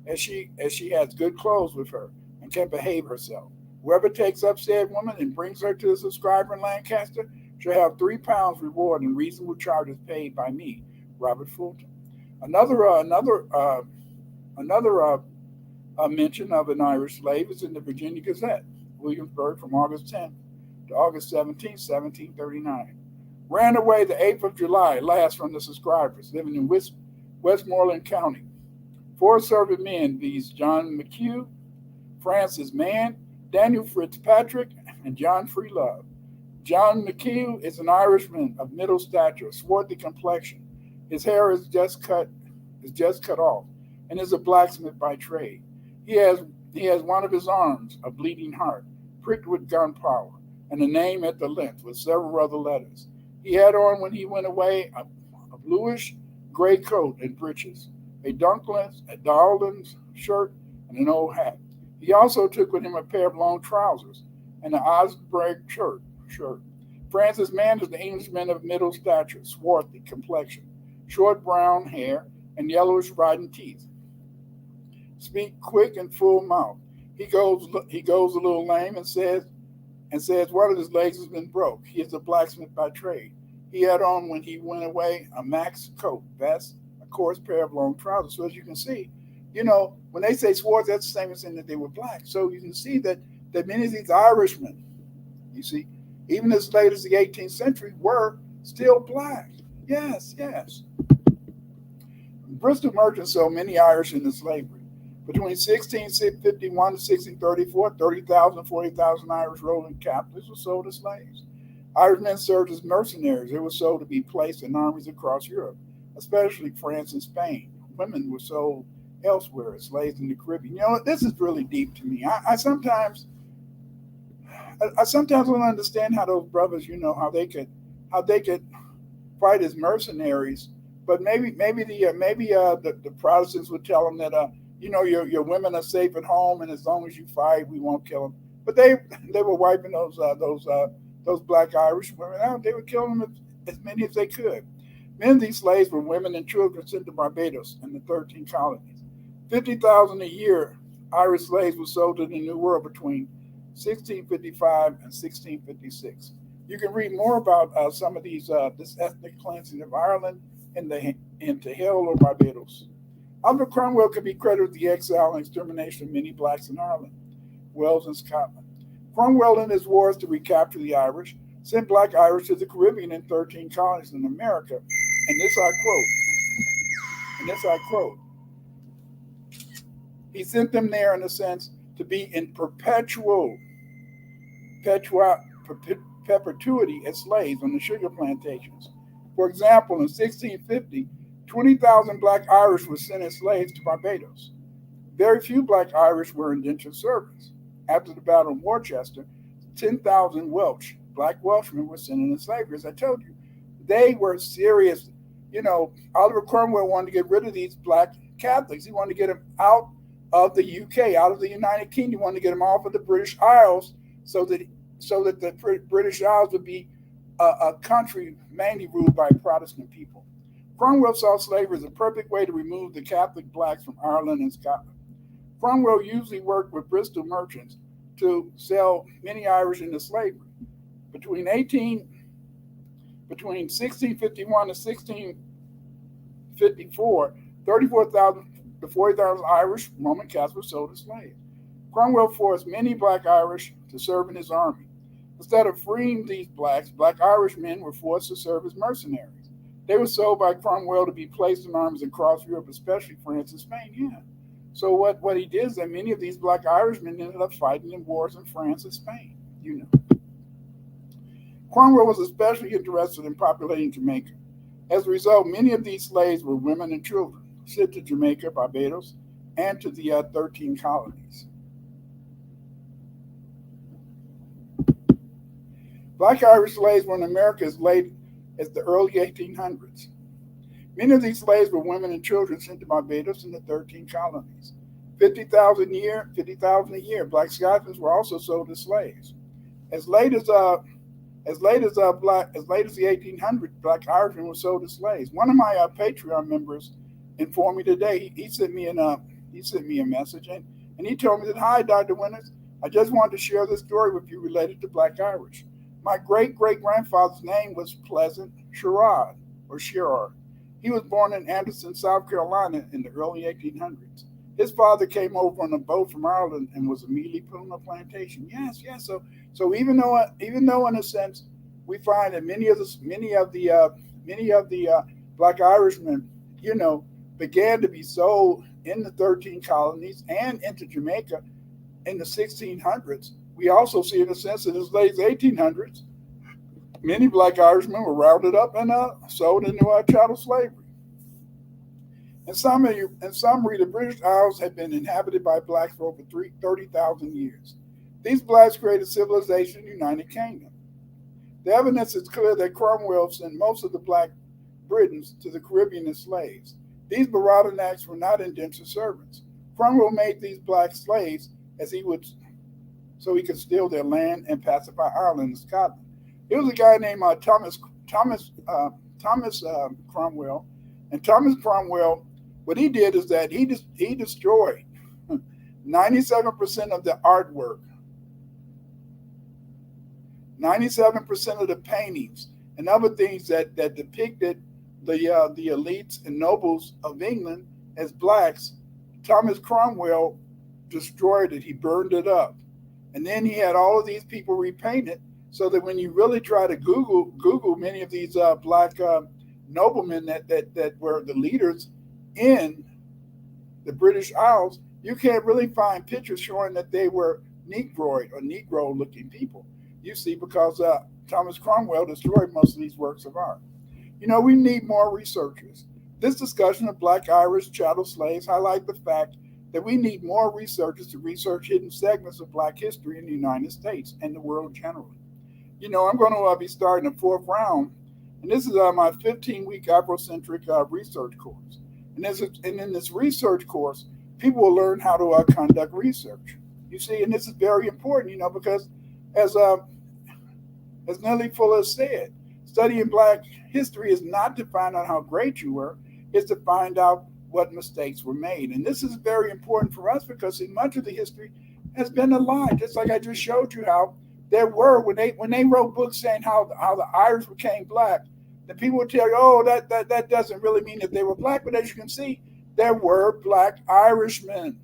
as she has good clothes with her and can behave herself. Whoever takes up said woman and brings her to the subscriber in Lancaster shall have £3 reward and reasonable charges paid by me, Robert Fulton. Another mention of an Irish slave is in the Virginia Gazette, Williamsburg, from August 10th to August 17th, 1739. Ran away the 8th of July last from the subscribers, living in Westmoreland County. 4 servant men, these John Francis Mann, Daniel Fitzpatrick, and John Freelove. John McHugh is an Irishman of middle stature, swarthy complexion. His hair is just cut off, and is a blacksmith by trade. He has he has one of his arms, a bleeding heart, pricked with gunpowder, and a name at the length with several other letters. He had on when he went away a bluish gray coat and breeches, a Darlin's shirt, and an old hat. He also took with him a pair of long trousers and an Osberg shirt. Francis Mann is the Englishman of middle stature, swarthy complexion, short brown hair, and yellowish riding teeth. Speak quick and full mouth. He goes a little lame and says one of his legs has been broke. He is a blacksmith by trade. He had on when he went away a max coat, vest, a coarse pair of long trousers. So as you can see, when they say swartz, that's the same as saying that they were black. So you can see that many of these Irishmen, you see, even as late as the 18th century, were still black. Yes, yes. Bristol merchants sold many Irish into slavery. Between 1651 and 1634, 30,000, 40,000 Irish Roman Catholics were sold as slaves. Irishmen served as mercenaries. They were sold to be placed in armies across Europe, especially France and Spain. Women were sold elsewhere as slaves in the Caribbean. This is really deep to me. I sometimes don't understand how those brothers, how they could fight as mercenaries. But maybe the Protestants would tell them that your women are safe at home, and as long as you fight, we won't kill them. But they were wiping those black Irish women out. They were killing them as many as they could. Many of these slaves were women and children sent to Barbados and the 13 colonies. 50,000 a year Irish slaves were sold to the New World between 1655 and 1656. You can read more about some of this ethnic cleansing of Ireland into Hell or Barbados. Oliver Cromwell could be credited with the exile and extermination of many blacks in Ireland, Wales, and Scotland. Cromwell, in his wars to recapture the Irish, sent black Irish to the Caribbean and 13 colonies in America. And this I quote, he sent them there in a sense to be in perpetuity as slaves on the sugar plantations. For example, in 1650, 20,000 black Irish were sent as slaves to Barbados. Very few black Irish were indentured servants. After the Battle of Worcester, 10,000 black Welshmen were sent into slavery. As I told you, they were serious. Oliver Cromwell wanted to get rid of these black Catholics. He wanted to get them out of the UK, out of the United Kingdom. He wanted to get them off of the British Isles so that the British Isles would be a country mainly ruled by Protestant people. Cromwell saw slavery as a perfect way to remove the Catholic blacks from Ireland and Scotland. Cromwell usually worked with Bristol merchants to sell many Irish into slavery. Between 1651 and 1654, 34,000 to 40,000 Irish Roman Catholics were sold as slaves. Cromwell forced many black Irish to serve in his army. Instead of freeing these blacks, black Irish men were forced to serve as mercenaries. They were sold by Cromwell to be placed in armies across Europe, especially France and Spain. Yeah. So what he did is that many of these black Irishmen ended up fighting in wars in France and Spain. Cromwell was especially interested in populating Jamaica. As a result, many of these slaves were women and children, sent to Jamaica, Barbados, and to the 13 colonies. Black Irish slaves were in America as late as the early 1800s. Many of these slaves were women and children sent to Barbados and the 13 colonies. 50,000 a year. Black Scotsmen were also sold as slaves. As late as the 1800s, black Irishmen were sold as slaves. One of my Patreon members informed me today. He sent me a message and he told me that, "Hi, Dr. Winters. I just wanted to share this story with you related to black Irish. My great-great-grandfather's name was Pleasant Sherrod, or Sherrod. He was born in Anderson, South Carolina in the early 1800s. His father came over on a boat from Ireland and was immediately put on a plantation." Yes. So even though in a sense we find that many of the black Irishmen, began to be sold in the 13 colonies and into Jamaica in the 1600s, we also see in a sense that as late as 1800s, Many black Irishmen were rounded up and sold into chattel slavery. In summary, the British Isles had been inhabited by blacks for over 30,000 years. These blacks created civilization in the United Kingdom. The evidence is clear that Cromwell sent most of the black Britons to the Caribbean as slaves. These Baradanacs were not indentured servants. Cromwell made these black slaves as he would, so he could steal their land and pacify Ireland and Scotland. There was a guy named Thomas Cromwell, and Thomas Cromwell, what he did is that he destroyed 97% of the artwork, 97% of the paintings, and other things that depicted the elites and nobles of England as blacks. Thomas Cromwell destroyed it. He burned it up, and then he had all of these people repaint it, so that when you really try to Google many of these black noblemen that were the leaders in the British Isles, you can't really find pictures showing that they were Negroid or Negro-looking people. You see, because Thomas Cromwell destroyed most of these works of art. You know, we need more researchers. This discussion of black Irish chattel slaves highlight the fact that we need more researchers to research hidden segments of black history in the United States and the world generally. You know, I'm going to be starting a fourth round, and this is my 15-week Afrocentric research course. And in this research course, people will learn how to conduct research. You see, and this is very important, you know, because as Nellie Fuller said, studying black history is not to find out how great you were, it's to find out what mistakes were made. And this is very important for us because see, much of the history has been a lie. Just like I just showed you how there were, when they wrote books saying how the Irish became black, the people would tell you, oh, that doesn't really mean that they were black. But as you can see, there were black Irishmen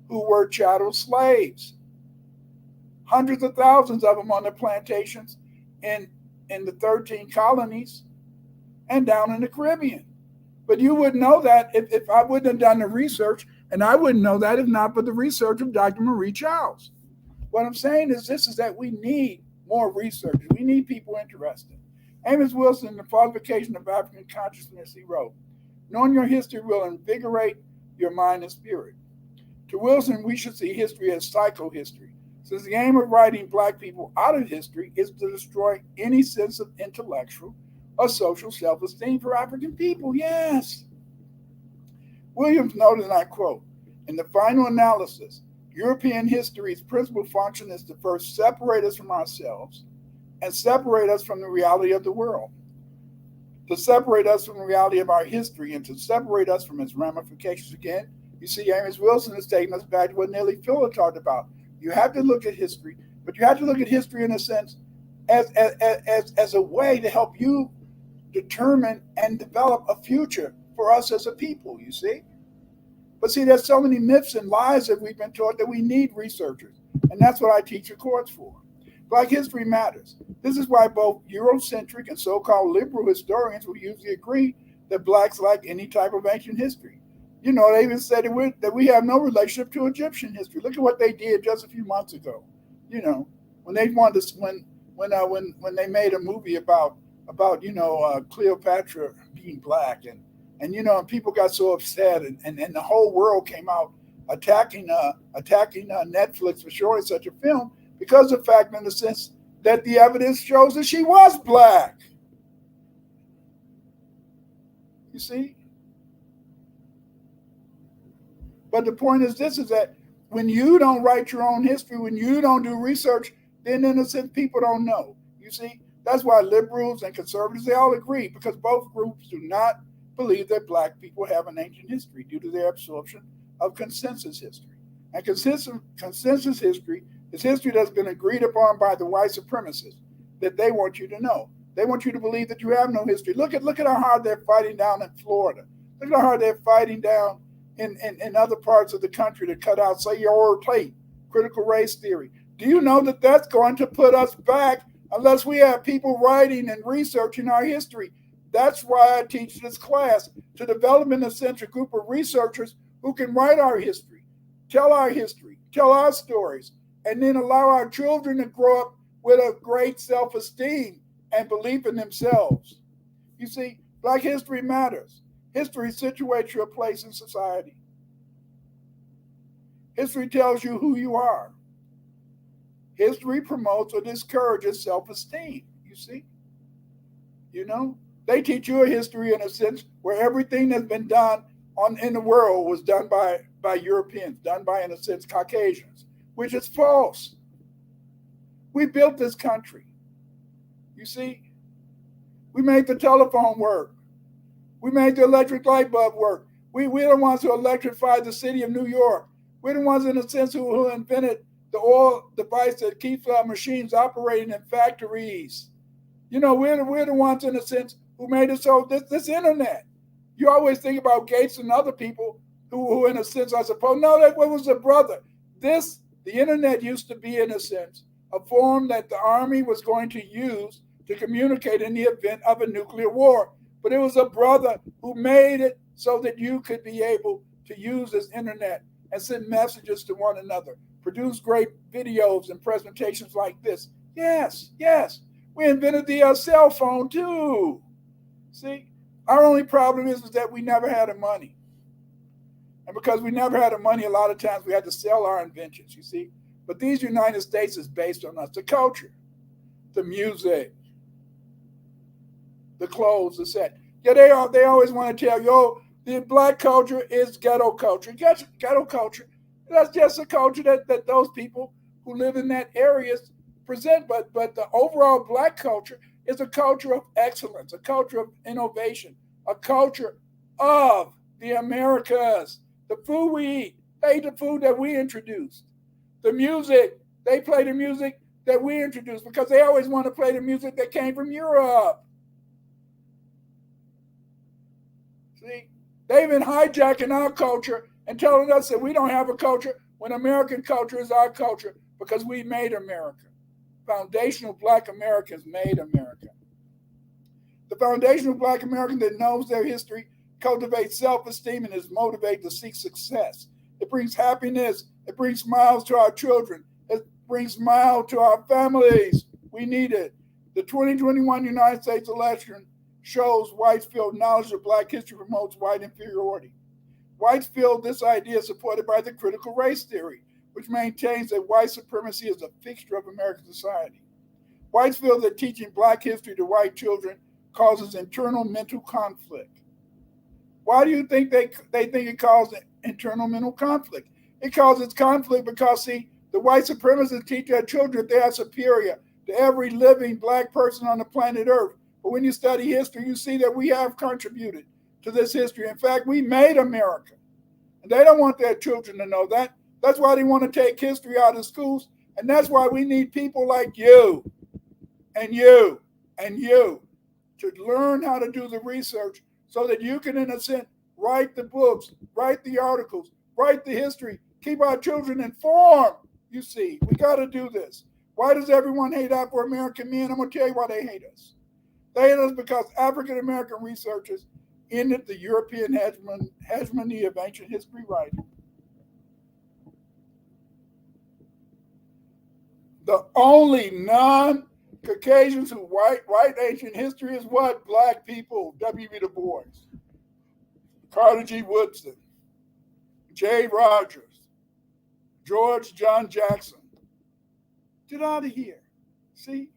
who were chattel slaves. Hundreds of thousands of them on the plantations in the 13 colonies and down in the Caribbean. But you wouldn't know that if I wouldn't have done the research, and I wouldn't know that if not for the research of Dr. Marie Childs. What I'm saying is this, is that we need more researchers. We need people interested. Amos Wilson, The Falsification of African Consciousness, he wrote, knowing your history will invigorate your mind and spirit. To Wilson, we should see history as psychohistory, since the aim of writing black people out of history is to destroy any sense of intellectual or social self-esteem for African people. Yes. Williams noted, and I quote, in the final analysis, European history's principal function is to first separate us from ourselves and separate us from the reality of the world, to separate us from the reality of our history and to separate us from its ramifications. Again, you see Amos Wilson is taking us back to what Nellie Fuller talked about. You have to look at history, but you have to look at history in a sense as a way to help you determine and develop a future for us as a people, you see? But see, there's so many myths and lies that we've been taught that we need researchers. And that's what I teach a course for. Black history matters. This is why both Eurocentric and so-called liberal historians will usually agree that blacks lack any type of ancient history. You know, they even said that we have no relationship to Egyptian history. Look at what they did just a few months ago. You know, when they wanted to, when they made a movie about Cleopatra being black, and you know, people got so upset, and the whole world came out attacking Netflix for showing such a film because of the fact, in the sense that the evidence shows that she was black. You see? But the point is this, is that when you don't write your own history, when you don't do research, then in a sense, people don't know. You see? That's why liberals and conservatives, they all agree, because both groups do not believe that black people have an ancient history due to their absorption of consensus history. And consensus history is history that's been agreed upon by the white supremacists that they want you to know. They want you to believe that you have no history. Look at how hard they're fighting down in Florida. Look at how hard they're fighting down in other parts of the country to cut out, say, your tape, critical race theory. Do you know that that's going to put us back unless we have people writing and researching our history? That's why I teach this class, to develop in a sense a group of researchers who can write our history, tell our stories, and then allow our children to grow up with a great self-esteem and belief in themselves. You see, Black history matters. History situates your place in society. History tells you who you are. History promotes or discourages self-esteem, you see. You know, they teach you a history in a sense where everything that's been done in the world was done by Europeans, done by, in a sense, Caucasians, which is false. We built this country. You see, we made the telephone work. We made the electric light bulb work. We're the ones who electrified the city of New York. We're the ones, in a sense, who invented the oil device that keeps our machines operating in factories. You know, we're the ones, in a sense, who made it so this internet. You always think about Gates and other people who in a sense, I suppose, no, that was a brother. The internet used to be, in a sense, a form that the army was going to use to communicate in the event of a nuclear war. But it was a brother who made it so that you could be able to use this internet and send messages to one another, produce great videos and presentations like this. Yes. We invented the cell phone too. See, our only problem is that we never had the money. And because we never had the money, a lot of times we had to sell our inventions, you see. But these United States is based on us. The culture, the music, the clothes, the set. Yeah, they always want to tell you, oh, the Black culture is ghetto culture. Ghetto culture, that's just a culture that those people who live in that area present. But the overall Black culture is a culture of excellence, a culture of innovation, a culture of the Americas. The food we eat, they eat the food that we introduced. The music, they play the music that we introduced because they always want to play the music that came from Europe. See, they've been hijacking our culture and telling us that we don't have a culture when American culture is our culture because we made America. Foundational Black Americans made America. The foundational Black American that knows their history cultivates self-esteem and is motivated to seek success. It brings happiness. It brings smiles to our children. It brings smiles to our families. We need it. The 2021 United States election shows whites feel knowledge of Black history promotes white inferiority. Whites feel this idea is supported by the critical race theory, which maintains that white supremacy is a fixture of American society. Whites feel that teaching Black history to white children causes internal mental conflict. Why do you think they think it causes internal mental conflict? It causes conflict because, see, the white supremacists teach their children they are superior to every living Black person on the planet Earth. But when you study history, you see that we have contributed to this history. In fact, we made America. And they don't want their children to know that. That's why they want to take history out of schools. And that's why we need people like you and you and you to learn how to do the research so that you can, in a sense, write the books, write the articles, write the history, keep our children informed. You see, we got to do this. Why does everyone hate Afro-American men? I'm going to tell you why they hate us. They hate us because African-American researchers ended the European hegemony of ancient history writing. The only non-Caucasians who write ancient history is what? Black people. W.B. Du Bois, Carter G. Woodson, J. Rogers, George John Jackson. Get out of here. See?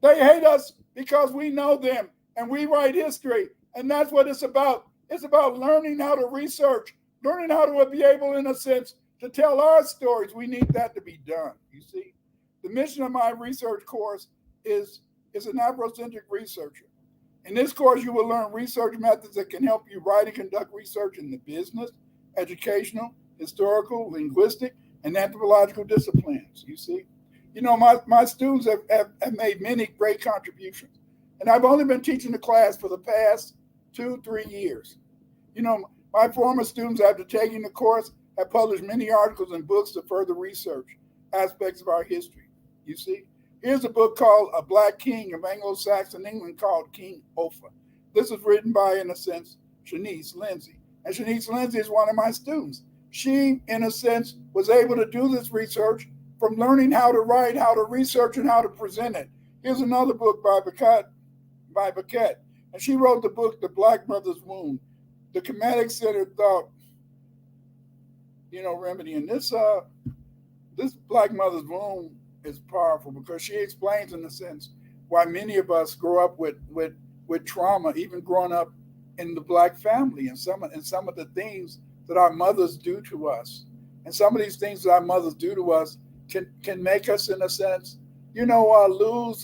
They hate us because we know them and we write history. And that's what it's about. It's about learning how to research, learning how to be able, in a sense, to tell our stories. We need that to be done, you see. The mission of my research course is an Afrocentric researcher. In this course, you will learn research methods that can help you write and conduct research in the business, educational, historical, linguistic, and anthropological disciplines, you see. You know, my students have made many great contributions. And I've only been teaching the class for the past 2-3 years. You know, my former students, after taking the course, have published many articles and books to further research aspects of our history. You see, here's a book called A Black King of Anglo-Saxon England called King Offa. This is written by, in a sense, Shanice Lindsay. And Shanice Lindsay is one of my students. She, in a sense, was able to do this research from learning how to write, how to research, and how to present it. Here's another book by Beckett, and she wrote the book The Black Mother's Wound, the Comedic-Centered Thought, remedy. And this Black Mother's Wound is powerful because she explains, in a sense, why many of us grow up with trauma, even growing up in the Black family, and some of the things that our mothers do to us. And some of these things that our mothers do to us can make us, in a sense, lose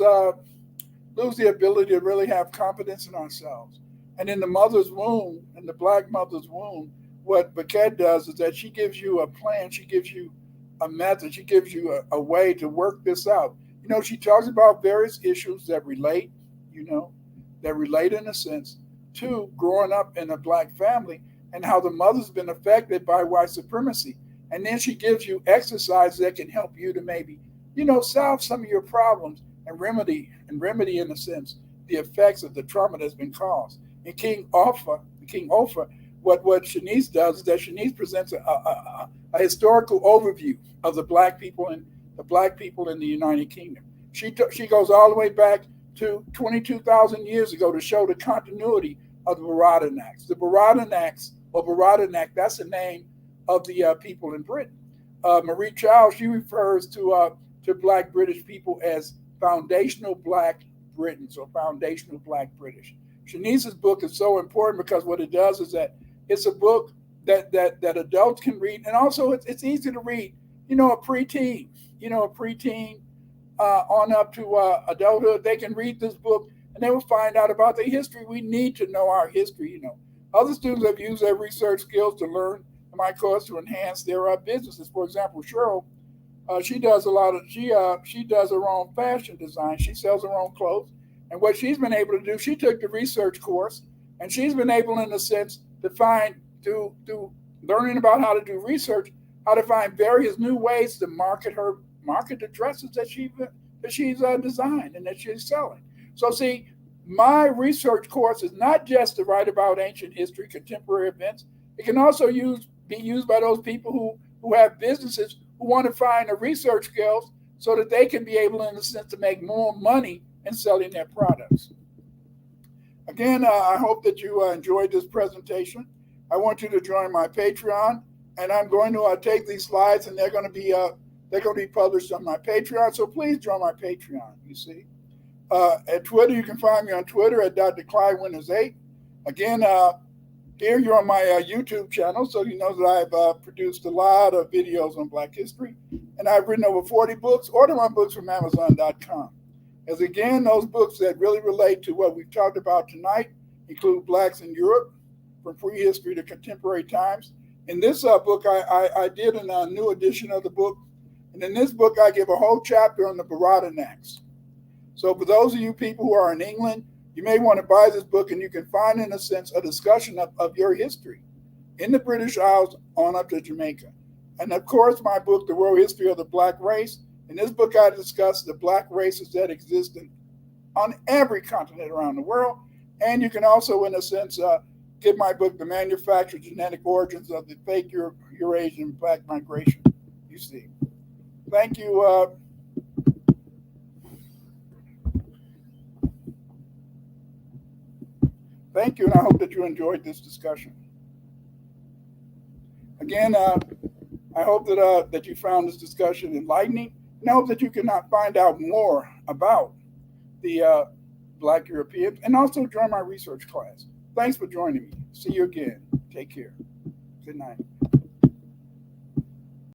the ability to really have confidence in ourselves. And in the mother's womb, in the Black mother's womb, what Beckett does is that she gives you a plan, she gives you a method, she gives you a way to work this out. She talks about various issues that relate, in a sense to growing up in a Black family and how the mother's been affected by white supremacy. And then she gives you exercises that can help you to maybe, solve some of your problems and remedy, in a sense, the effects of the trauma that's been caused. In King Offa, what Shanice does is that Shanice presents a historical overview of the Black people in the United Kingdom. She goes all the way back to 22,000 years ago to show the continuity of the Baradinaks. The Baradinac, that's the name of the people in Britain. Marie Child, she refers to Black British people as foundational Black Britons or foundational Black British. Shanice's book is so important because what it does is that it's a book that adults can read, and also it's easy to read. A preteen, on up to adulthood, they can read this book and they will find out about their history. We need to know our history. Other students have used their research skills to learn in my course to enhance their businesses. For example, Cheryl, she does she does her own fashion design. She sells her own clothes, and what she's been able to do, she took the research course, and she's been able, in a sense, to find through learning about how to do research, how to find various new ways to market the dresses that she's designed and that she's selling. So see, my research course is not just to write about ancient history, contemporary events. It can also be used by those people who have businesses who want to find the research skills so that they can be able, in a sense, to make more money in selling their products. Again, I hope that you enjoyed this presentation. I want you to join my Patreon, and I'm going to take these slides, and they're going to be published on my Patreon. So please join my Patreon. You see, at Twitter, you can find me on Twitter at Dr. Clyde Winters 8. Again, here you're on my YouTube channel, so you know that I've produced a lot of videos on Black history, and I've written over 40 books. Order my books from Amazon.com. As again, those books that really relate to what we've talked about tonight include Blacks in Europe, from prehistory to contemporary times. In this book, I did a new edition of the book, and in this book, I give a whole chapter on the Baradinaks. So for those of you people who are in England, you may want to buy this book, and you can find, in a sense, a discussion of your history in the British Isles on up to Jamaica. And of course, my book, The World History of the Black Race. In this book, I discuss the Black races that exist on every continent around the world. And you can also, in a sense, get my book, The Manufactured Genetic Origins of the Fake Eurasian Black Migration. You see. Thank you. Thank you, and I hope that you enjoyed this discussion. Again, I hope that you found this discussion enlightening, and I hope that you can find out more about the Black Europeans, and also join my research class. Thanks for joining me. See you again. Take care. Good night.